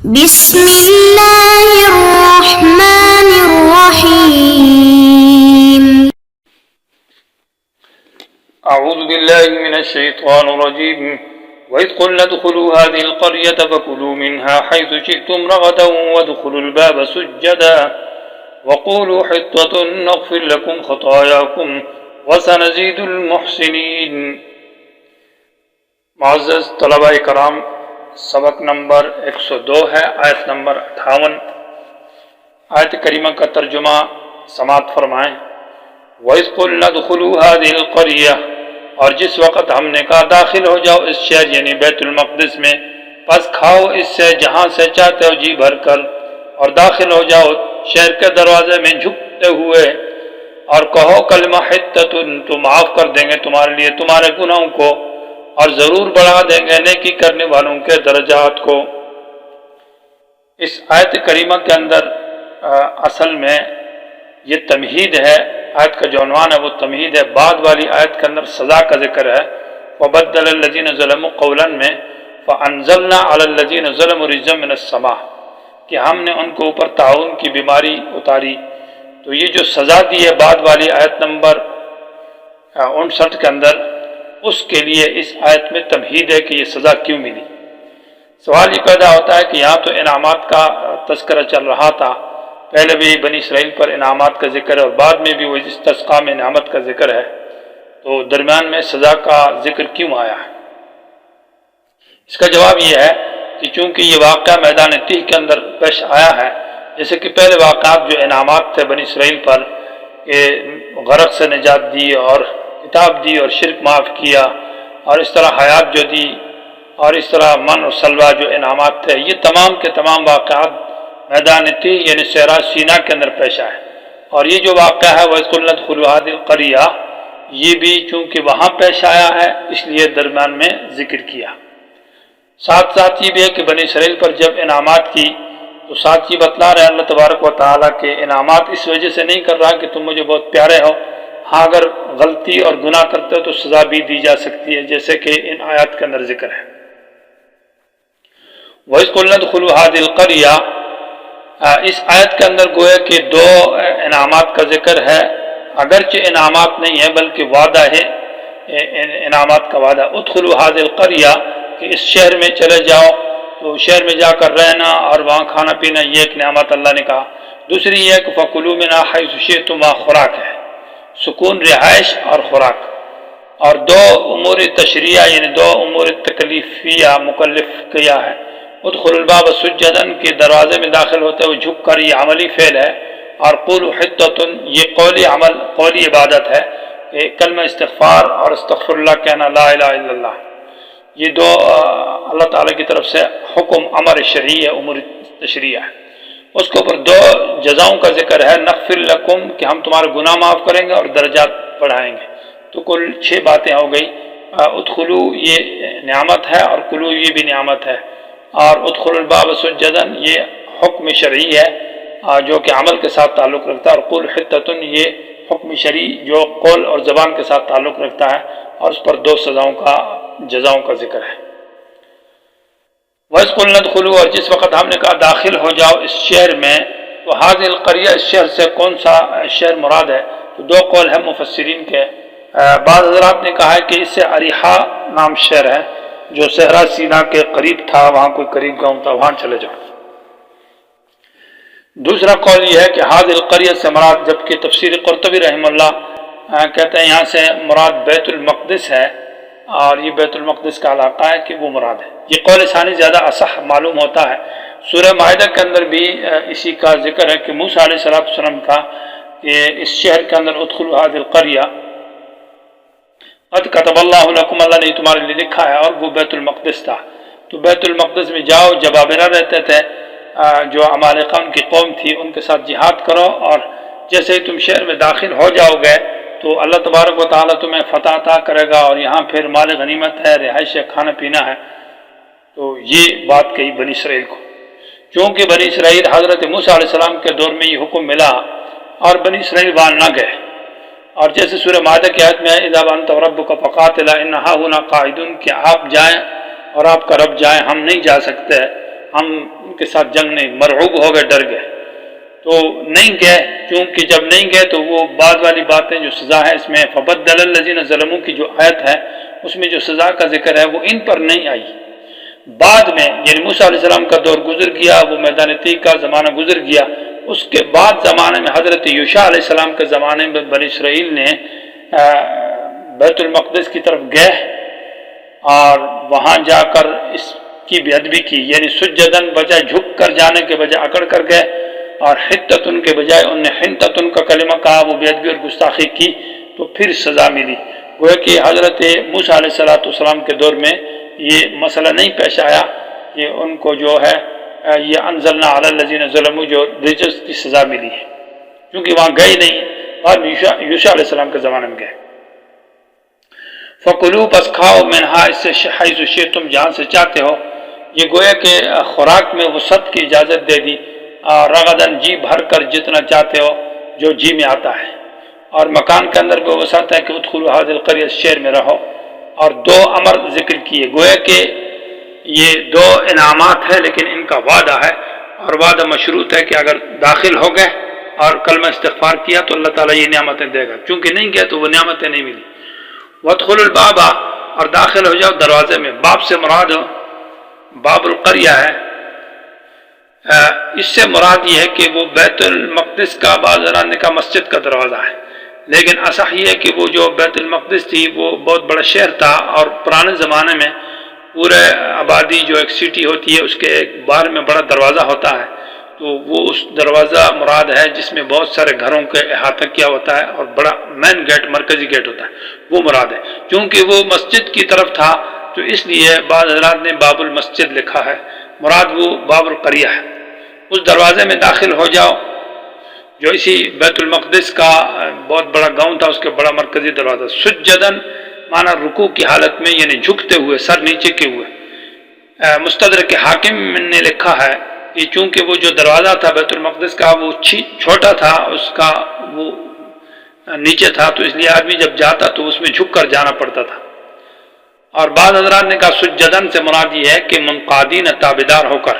بسم الله الرحمن الرحيم. أعوذ بالله من الشيطان الرجيم. وإذ قلنا ادخلوا هذه القرية فكلوا منها حيث شئتم رغدا وادخلوا الباب سجدا وقولوا حطة نغفر لكم خطاياكم وسنزيد المحسنين. معزز طلباء کرام، سبق نمبر 102 ہے، آیت نمبر 58۔ آیت کریمہ کا ترجمہ سماعت فرمائیں۔ وَإِذْ قُلْنَا ادْخُلُوا هَذِهِ الْقَرْيَةَ، اور جس وقت ہم نے کہا داخل ہو جاؤ اس شہر یعنی بیت المقدس میں، پس کھاؤ اس سے جہاں سے چاہتے ہو جی بھر کر، اور داخل ہو جاؤ شہر کے دروازے میں جھکتے ہوئے، اور کہو کلمہ حطۃ، تو معاف کر دیں گے تمہارے لیے تمہارے گناہوں کو، اور ضرور بڑھا دیں گے نیکی کرنے والوں کے درجات کو۔ اس آیت کریمہ کے اندر اصل میں یہ تمہید ہے، آیت کا جو عنوان ہے وہ تمہید ہے۔ بعد والی آیت کے اندر سزا کا ذکر ہے، وَبَدَّلَ الَّذِينَ ظَلَمُوا قَوْلًا میں فَأَنزَلْنَا عَلَى الَّذِينَ ظَلَمُوا رِجْزًا مِّنَ السَّمَاءِ، کہ ہم نے ان کے اوپر طاعون کی بیماری اتاری۔ تو یہ جو سزا دی ہے بعد والی آیت نمبر 59 کے اندر، اس کے لیے اس آیت میں تمہید ہے کہ یہ سزا کیوں ملی۔ سوال یہ پیدا ہوتا ہے کہ یہاں تو انعامات کا تذکرہ چل رہا تھا، پہلے بھی بنی اسرائیل پر انعامات کا ذکر ہے اور بعد میں بھی وہ استسقاء میں نعمت کا ذکر ہے، تو درمیان میں سزا کا ذکر کیوں آیا ہے؟ اس کا جواب یہ ہے کہ چونکہ یہ واقعہ میدان تیہ کے اندر پیش آیا ہے، جیسے کہ پہلے واقعات جو انعامات تھے بنی اسرائیل پر، کہ غرق سے نجات دی اور کتاب دی اور شرک معاف کیا، اور اس طرح حیات جو دی، اور اس طرح من اور سلوہ جو انعامات تھے، یہ تمام کے تمام واقعات میدان تیہ یعنی صحرا سینا کے اندر پیش آئے۔ اور یہ جو واقعہ ہے وَإِذْ قُلْنَا ادْخُلُوا هَٰذِهِ الْقَرْيَةَ، یہ بھی چونکہ وہاں پیش آیا ہے اس لیے درمیان میں ذکر کیا۔ ساتھ ساتھ یہ بھی ہے کہ بنی اسرائیل پر جب انعامات کی تو ساتھ یہ بتلا رہے اللہ تبارک و تعالیٰ کے انعامات اس وجہ سے نہیں کر رہا کہ تم مجھے بہت پیارے ہو، ہاں اگر غلطی اور گناہ کرتے ہو تو سزا بھی دی جا سکتی ہے، جیسے کہ ان آیات کے اندر ذکر ہے۔ وَإِذْ قُلْنَا ادْخُلُوا هَٰذِهِ الْقَرْيَةَ، اس آیت کے اندر گویا کہ دو انعامات کا ذکر ہے، اگرچہ انعامات نہیں ہے بلکہ وعدہ ہے، انعامات کا وعدہ۔ ادخلوا هَٰذِهِ الْقَرْيَةَ، کہ اس شہر میں چلے جاؤ، تو شہر میں جا کر رہنا اور وہاں کھانا پینا، یہ ایک نعمت اللہ نے کہا۔ دوسری یہ ہے کہ فَكُلُوا مِنْهَا حَيْثُ شِئْتُمْ، خوراک ہے، سکون رہائش اور خوراک۔ اور دو امور تشریعہ یعنی دو امور تکلیفیہ مکلف کیا ہے۔ ادخلوا الباب سجدا، کہ دروازے میں داخل ہوتے ہوئے جھک کر، یہ عملی فعل ہے، اور قولوا حطۃ، یہ قولی عمل، قولی عبادت ہے، کہ کلمہ استغفار اور استغفر اللہ کہنا، لا الہ الا اللہ، یہ دو اللہ تعالیٰ کی طرف سے حکم امر شرعی ہے، امور تشریعہ ہے۔ اس کے اوپر دو جزاؤں کا ذکر ہے، نغفر لکم، کہ ہم تمہارے گناہ معاف کریں گے اور درجات بڑھائیں گے۔ تو کل 6 باتیں ہو گئی۔ ادخلو یہ نعمت ہے اور کلو یہ بھی نعمت ہے، اور ادخل الباب سجدا یہ حکم شرعی ہے جو کہ عمل کے ساتھ تعلق رکھتا ہے، اور قل حطۃ یہ حکم شرعی جو قول اور زبان کے ساتھ تعلق رکھتا ہے، اور اس پر 2 جزاؤں کا ذکر ہے۔ وَإِذْ قُلْنَا ادْخُلُوا، اور جس وقت ہم نے کہا داخل ہو جاؤ اس شہر میں، تو هذه القرية، اس شہر سے کون سا شہر مراد ہے؟ تو 2 قول ہیں مفسرین کے۔ بعض حضرات نے کہا ہے کہ اس سے اریحا نام شہر ہے جو صحرا سینا کے قریب تھا، وہاں کوئی قریب گاؤں تھا، وہاں چلے جاؤ۔ دوسرا قول یہ ہے کہ هذه القرية سے مراد، جبکہ تفسیر قرطبی رحمہ اللہ کہتے ہیں یہاں سے مراد بیت المقدس ہے، اور یہ بیت المقدس کا علاقہ ہے کہ وہ مراد ہے۔ یہ قول ثانی زیادہ اصح معلوم ہوتا ہے۔ سورہ مائدہ کے اندر بھی اسی کا ذکر ہے کہ موسیٰ علیہ السلام کا کہ اس شہر کے اندر ادخلوا هذه القرية قد كتب اللہ لکم، اللہ نے تمہارے لیے لکھا ہے، اور وہ بیت المقدس تھا۔ تو بیت المقدس میں جاؤ، جبابرہ رہتے تھے جو عمالقہ ان کی قوم تھی، ان کے ساتھ جہاد کرو، اور جیسے ہی تم شہر میں داخل ہو جاؤ گے تو اللہ تبارک و تعالیٰ تمہیں فتح عطا کرے گا، اور یہاں پھر مال غنیمت ہے، رہائش ہے، کھانا پینا ہے۔ تو یہ بات کہی بنی اسرائیل کو، چونکہ بنی اسرائیل حضرت موسیٰ علیہ السلام کے دور میں یہ حکم ملا اور بنی اسرائیل وہاں نہ گئے، اور جیسے سورہ مائدہ کی آیت میں ہے اذا انت ربک فقاتلا ان ها هنا قاعدون، کہ آپ جائیں اور آپ کا رب جائیں، ہم نہیں جا سکتے، ہم ان کے ساتھ جنگ نہیں، مرعوب ہو گئے، ڈر گئے تو نہیں گئے، چونکہ جب نہیں گئے تو وہ بعد والی باتیں جو سزا ہے اس میں فبدل الذین ظلموا کی جو آیت ہے اس میں جو سزا کا ذکر ہے وہ ان پر نہیں آئی، بعد میں یعنی موسیٰ علیہ السلام کا دور گزر گیا، وہ میدان تیغ کا زمانہ گزر گیا، اس کے بعد زمانے میں حضرت یوشع علیہ السلام کے زمانے میں بنی اسرائیل نے بیت المقدس کی طرف گئے اور وہاں جا کر اس کی بے ادبی کی، یعنی سجدن بجائے جھک کر جانے کے بجائے اکڑ کر گئے، اور حتتن کے بجائے انہوں نے حنتتن کا کلمہ کہا، وہ بے ادبی اور گستاخی کی تو پھر سزا ملی۔ گویا کہ حضرت موسیٰ علیہ السلام کے دور میں یہ مسئلہ نہیں پیش آیا کہ ان کو جو ہے یہ انزلنا علی الذین ظلموا جو رجس کی سزا ملی ہے، کیونکہ وہاں گئے نہیں، اور یوشع علیہ السلام کے زمانے میں گئے۔ فَكُلُوا پس کھاؤ منہا اس سے حیث شئتم جہاں سے چاہتے ہو، یہ گویا کہ خوراک میں وسعت کی اجازت دے دی، رغدن جی بھر کر جتنا چاہتے ہو جو جی میں آتا ہے، اور مکان کے اندر بھی وسعت ہے کہ ادخلوا هذه القرية شہر میں رہو، اور دو امر ذکر کیے، گویا کہ یہ دو انعامات ہیں لیکن ان کا وعدہ ہے، اور وعدہ مشروط ہے کہ اگر داخل ہو گئے اور کلمہ استغفار کیا تو اللہ تعالیٰ یہ نعمتیں دے گا، چونکہ نہیں گئے تو وہ نعمتیں نہیں ملی۔ وادخلوا الباب اور داخل ہو جاؤ دروازے میں، باب سے مراد باب القریہ ہے، اس سے مراد یہ ہے کہ وہ بیت المقدس کا بعض نے کا مسجد کا دروازہ ہے، لیکن اصح یہ ہے کہ وہ جو بیت المقدس تھی وہ بہت بڑا شہر تھا، اور پرانے زمانے میں پورے آبادی جو ایک سٹی ہوتی ہے اس کے ایک باہر میں بڑا دروازہ ہوتا ہے، تو وہ اس دروازہ مراد ہے جس میں بہت سارے گھروں کے احاطہ کیا ہوتا ہے اور بڑا مین گیٹ مرکزی گیٹ ہوتا ہے، وہ مراد ہے۔ چونکہ وہ مسجد کی طرف تھا تو اس لیے بعض حضرات نے باب المسجد لکھا ہے، مراد وہ باب القریہ ہے۔ اس دروازے میں داخل ہو جاؤ جو اسی بیت المقدس کا بہت بڑا گاؤں تھا، اس کے بڑا مرکزی دروازہ، سجدن معنی رکوع کی حالت میں، یعنی جھکتے ہوئے، سر نیچے کے ہوئے۔ مستدرک حاکم نے لکھا ہے کہ چونکہ وہ جو دروازہ تھا بیت المقدس کا وہ چھوٹا تھا، اس کا وہ نیچے تھا، تو اس لیے آدمی جب جاتا تو اس میں جھک کر جانا پڑتا تھا۔ اور بعض حضرات نے کہا سجدن سے مراد یہ ہے کہ منقادین تابدار ہو کر،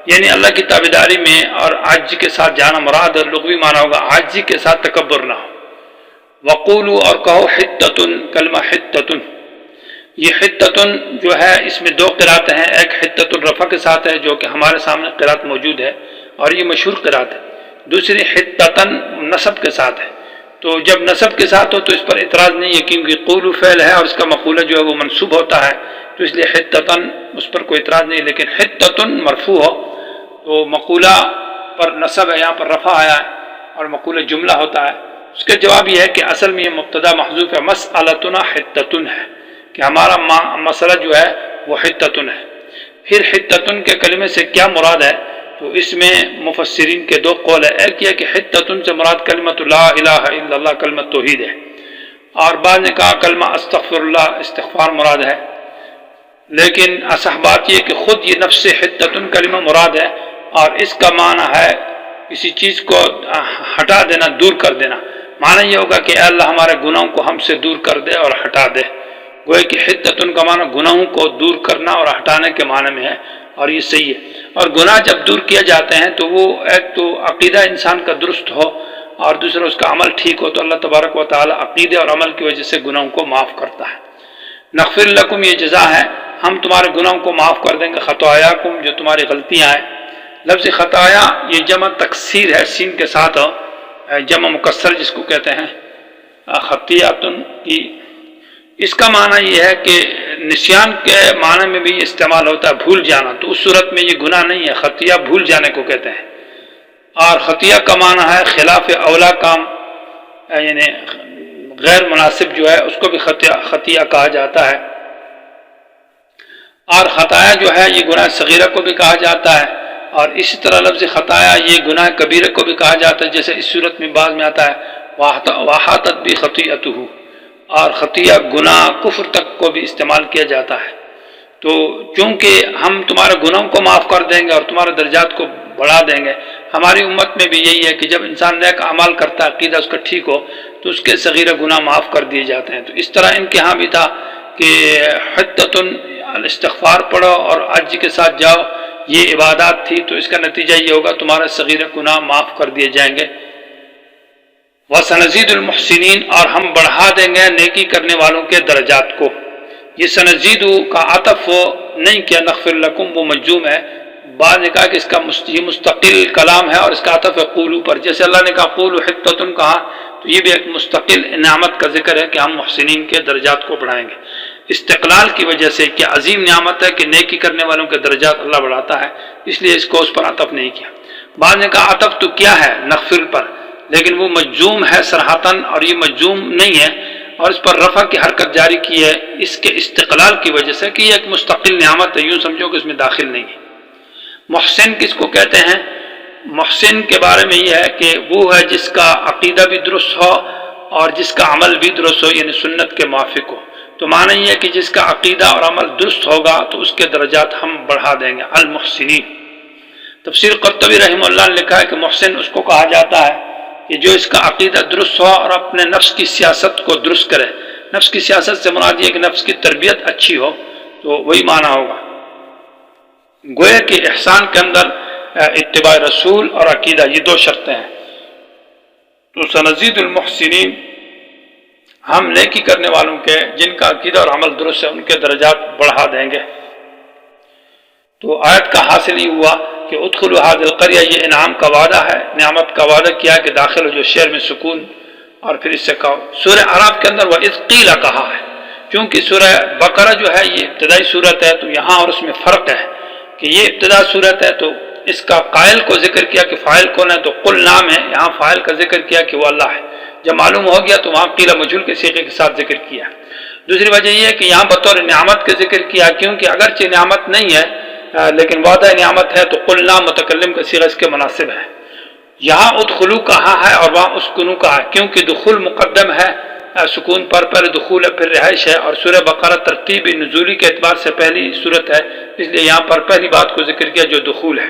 یعنی اللہ کی تابداری میں اور عاجزی کے ساتھ جانا مراد، اور لغوی معنی ہوگا عاجزی کے ساتھ تکبر نہ ہو۔ وقولوا اور کہو حتتن، کلمہ حتتن، یہ حتتن جو ہے اس میں دو قرات ہیں، ایک حتت الرفع کے ساتھ ہے جو کہ ہمارے سامنے قرات موجود ہے اور یہ مشہور قرات ہے، دوسری حتتن نصب کے ساتھ ہے، تو جب نصب کے ساتھ ہو تو اس پر اعتراض نہیں ہے کیونکہ قولو فعل ہے اور اس کا مقولہ جو ہے وہ منصوب ہوتا ہے، تو اس لیے حتتن اس پر کوئی اعتراض نہیں، لیکن حتتن مرفوع ہو تو مقولہ پر نصب ہے، یہاں پر رفع آیا ہے اور مقولہ جملہ ہوتا ہے۔ اس کا جواب یہ ہے کہ اصل میں یہ مبتدا محذوف ہے، مسئلتنا حتتن ہے کہ ہمارا مسئلہ جو ہے وہ حتتن ہے۔ پھر حتتن کے کلمے سے کیا مراد ہے، تو اس میں مفسرین کے دو قول ہے، ایک یہ کہ حتتن سے مراد کلمۃ لا الہ الا اللہ، کلمۃ توحید ہے، اور بعض نے کہا کلمہ استغفر اللہ، استغفار مراد ہے، لیکن اصح بات یہ کہ خود یہ نفس حتتن کلمہ مراد ہے، اور اس کا معنی ہے کسی چیز کو ہٹا دینا، دور کر دینا، معنی یہ ہوگا کہ اے اللہ ہمارے گناہوں کو ہم سے دور کر دے اور ہٹا دے، گویا کہ حتتن کا معنی گناہوں کو دور کرنا اور ہٹانے کے معنی میں ہے، اور یہ صحیح ہے۔ اور گناہ جب دور کیے جاتے ہیں تو وہ ایک تو عقیدہ انسان کا درست ہو اور دوسرا اس کا عمل ٹھیک ہو، تو اللہ تبارک و تعالی عقیدے اور عمل کی وجہ سے گناہوں کو معاف کرتا ہے۔ نغفر لکم یہ جزا ہے، ہم تمہارے گناہوں کو معاف کر دیں گے، خطایاکم جو تمہاری غلطیاں ہیں۔ لفظ خطایا یہ جمع تکسیر ہے، سین کے ساتھ جمع مکسر جس کو کہتے ہیں خطیاتن کی، اس کا معنی یہ ہے کہ نسیان کے معنی میں بھی استعمال ہوتا ہے، بھول جانا، تو اس صورت میں یہ گناہ نہیں ہے، خطیہ بھول جانے کو کہتے ہیں۔ اور خطیہ کا معنی ہے خلاف اولا کام، یعنی غیر مناسب جو ہے اس کو بھی خطیہ کہا جاتا ہے۔ اور خطایا جو ہے یہ گناہ صغیرہ کو بھی کہا جاتا ہے، اور اسی طرح لفظ خطایا یہ گناہ کبیرہ کو بھی کہا جاتا ہے، جیسے اس صورت میں بعض میں آتا ہے وَاحَاطَتْ بِخَطِیئَتُهُ، اور خطیہ گناہ کفر تک کو بھی استعمال کیا جاتا ہے۔ تو چونکہ ہم تمہارے گناہوں کو معاف کر دیں گے اور تمہارے درجات کو بڑھا دیں گے، ہماری امت میں بھی یہی ہے کہ جب انسان نیک اعمال کرتا ہے، عقیدہ اس کا ٹھیک ہو، تو اس کے صغیرہ گناہ معاف کر دیے جاتے ہیں۔ تو اس طرح ان کے ہاں بھی تھا کہ حتتن الاستغفار پڑھو اور عجز کے ساتھ جاؤ، یہ عبادات تھی تو اس کا نتیجہ یہ ہوگا تمہارے صغیر گناہ معاف کر دیے جائیں گے۔ وَسَنَزِيدُ الْمُحْسِنِينَ، اور ہم بڑھا دیں گے نیکی کرنے والوں کے درجات کو۔ یہ سنزیدو کا عطف نہیں کیا نغفر لکم، وہ مجزوم ہے۔ بعض نے کہا کہ اس کا یہ مستقل کلام ہے اور اس کا عطف ہے قولو پر، جیسے اللہ نے کہا قولو حطۃ کہا تو یہ بھی ایک مستقل نعمت کا ذکر ہے کہ ہم محسنین کے درجات کو بڑھائیں گے۔ استقلال کی وجہ سے کہ عظیم نعمت ہے کہ نیکی کرنے والوں کے درجات اللہ بڑھاتا ہے، اس لیے اس کو اس پر عطف نہیں کیا۔ بعض نے کہا عطف تو کیا ہے نغفر پر، لیکن وہ مجزوم ہے صراحتاً، اور یہ مجزوم نہیں ہے اور اس پر رفع کی حرکت جاری کی ہے اس کے استقلال کی وجہ سے کہ یہ ایک مستقل نعمت ہے، یوں سمجھو کہ اس میں داخل نہیں ہے۔ محسن کس کو کہتے ہیں؟ محسن کے بارے میں یہ ہے کہ وہ ہے جس کا عقیدہ بھی درست ہو اور جس کا عمل بھی درست ہو، یعنی سنت کے موافق ہو۔ تو معنی یہ ہے کہ جس کا عقیدہ اور عمل درست ہوگا تو اس کے درجات ہم بڑھا دیں گے۔ المحسنین، تفسیر قرطبی رحمہ اللہ نے لکھا ہے کہ محسن اس کو کہا جاتا ہے کہ جو اس کا عقیدہ درست ہو اور اپنے نفس کی سیاست کو درست کرے۔ نفس کی سیاست سے مراد یہ ہے کہ نفس کی تربیت اچھی ہو، تو وہی معنی ہوگا۔ گویا کہ احسان کے اندر اتباع رسول اور عقیدہ یہ دو شرطیں ہیں۔ تو سنزید المحسنین، ہم نیکی کرنے والوں کے جن کا عقیدہ اور عمل درست ہے ان کے درجات بڑھا دیں گے۔ تو آیت کا حاصل یہ ہوا کہ ادخلوا هذه القرية، یہ انعام کا وعدہ ہے، نعمت کا وعدہ کیا کہ داخل ہو جو شہر میں سکون، اور پھر اس سے کہو۔ سورہ اعراف کے اندر وَإِذْ قِيلَ کہا ہے، کیونکہ سورہ بقرہ جو ہے یہ ابتدائی صورت ہے، تو یہاں اور اس میں فرق ہے کہ یہ ابتدا صورت ہے تو اس کا قائل کو ذکر کیا کہ فاعل کون ہے، تو قل نام ہے، یہاں فاعل کا ذکر کیا کہ وہ اللہ ہے۔ جب معلوم ہو گیا تو وہاں قیل مجہول کے صیغے کے ساتھ ذکر کیا۔ دوسری وجہ یہ ہے کہ یہاں بطور نعمت کا ذکر کیا، کیونکہ اگرچہ نعمت نہیں ہے لیکن وعدہ نعمت ہے، تو قل نام متکلم کا صیغہ اس کے مناسب ہے۔ یہاں ادخلو کہا ہے اور وہاں اسکنو کہا ہے، کیونکہ دخول مقدم ہے سکون پر، پہلے دخول ہے پھر رہائش ہے، اور سورہ بقرہ ترتیب نزولی کے اعتبار سے پہلی صورت ہے، اس لیے یہاں پر پہلی بات کو ذکر کیا جو دخول ہے۔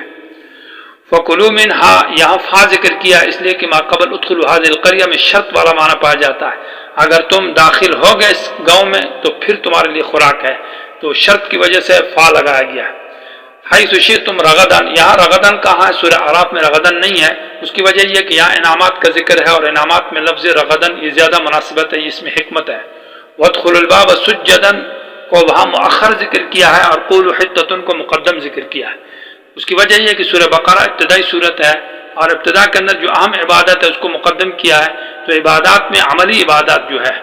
فَكُلُوا مِنْهَا، یہاں فا ذکر کیا اس لیے کہ ما قبل ادخلوا هذه القرية میں شرط والا معنی پایا جاتا ہے، اگر تم داخل ہو گئے اس گاؤں میں تو پھر تمہارے لیے خوراک ہے، تو شرط کی وجہ سے فا لگایا گیا ہے۔ حیث شئتم رغدن، یہاں رغدن کہاں ہے؟ سورہ اعراف میں رغدن نہیں ہے، اس کی وجہ یہ کہ یہاں انعامات کا ذکر ہے اور انعامات میں لفظ رغدن یہ زیادہ مناسبت ہے، اس میں حکمت ہے۔ وادخلوا الباب سجدا کو وہاں مؤخر ذکر کیا ہے اور قولوا حطۃ کو مقدم ذکر کیا ہے۔ اس کی وجہ یہ ہے کہ سورہ بقرہ ابتدائی صورت ہے اور ابتدا کے اندر جو اہم عبادت ہے اس کو مقدم کیا ہے، تو عبادات میں عملی عبادات جو ہے،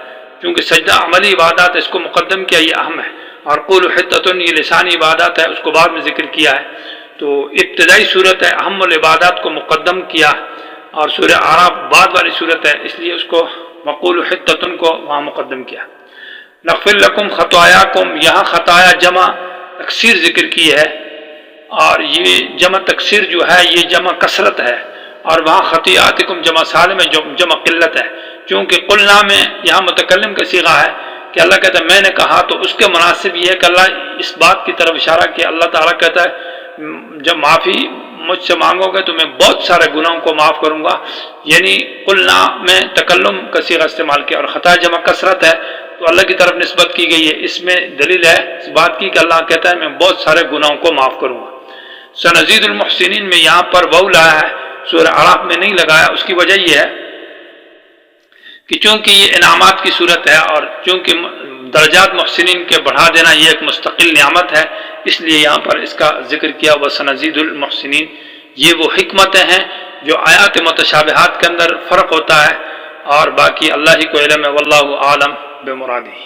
چونکہ سجدہ عملی عبادات ہے اس کو مقدم کیا، یہ اہم ہے، اور قولوا حطۃ یہ لسانی عبادات ہے اس کو بعد میں ذکر کیا ہے۔ تو ابتدائی صورت ہے، اہم العبادات کو مقدم کیا، اور سورہ اعراف بعد والی صورت ہے اس لیے اس کو وقولوا حطۃ کو وہاں مقدم کیا۔ نغفر لکم خطایاکم، یہاں خطایا جمع تکسیر ذکر کی ہے، اور یہ جمع تکسیر جو ہے یہ جمع کثرت ہے، اور وہاں خطیاتکم جمع سالم ہے جو جمع قلت ہے، چونکہ قلنا میں یہاں متکلم کا صیغہ ہے کہ اللہ کہتا ہے میں نے کہا، تو اس کے مناسب یہ ہے کہ اللہ اس بات کی طرف اشارہ کہ اللہ تعالیٰ کہتا ہے جب معافی مجھ سے مانگو گے تو میں بہت سارے گناہوں کو معاف کروں گا، یعنی قلنا میں تکلم کا صیغہ استعمال کیا، اور خطا جمع کثرت ہے تو اللہ کی طرف نسبت کی گئی ہے، اس میں دلیل ہے اس بات کی کہ اللہ کہتا ہے میں بہت سارے گناہوں کو معاف کروں گا۔ سنزید المحسنین میں یہاں پر واو لایا ہے، سورہ اعراف میں نہیں لگایا، اس کی وجہ یہ ہے کہ چونکہ یہ انعامات کی صورت ہے اور چونکہ درجات محسنین کے بڑھا دینا یہ ایک مستقل نعمت ہے، اس لیے یہاں پر اس کا ذکر کیا وَسَنَزِيدُ الْمُحْسِنِينَ۔ یہ وہ حکمتیں ہیں جو آیات متشابہات کے اندر فرق ہوتا ہے، اور باقی اللہ ہی کو علم ہے، واللہ عالم بمرادہ۔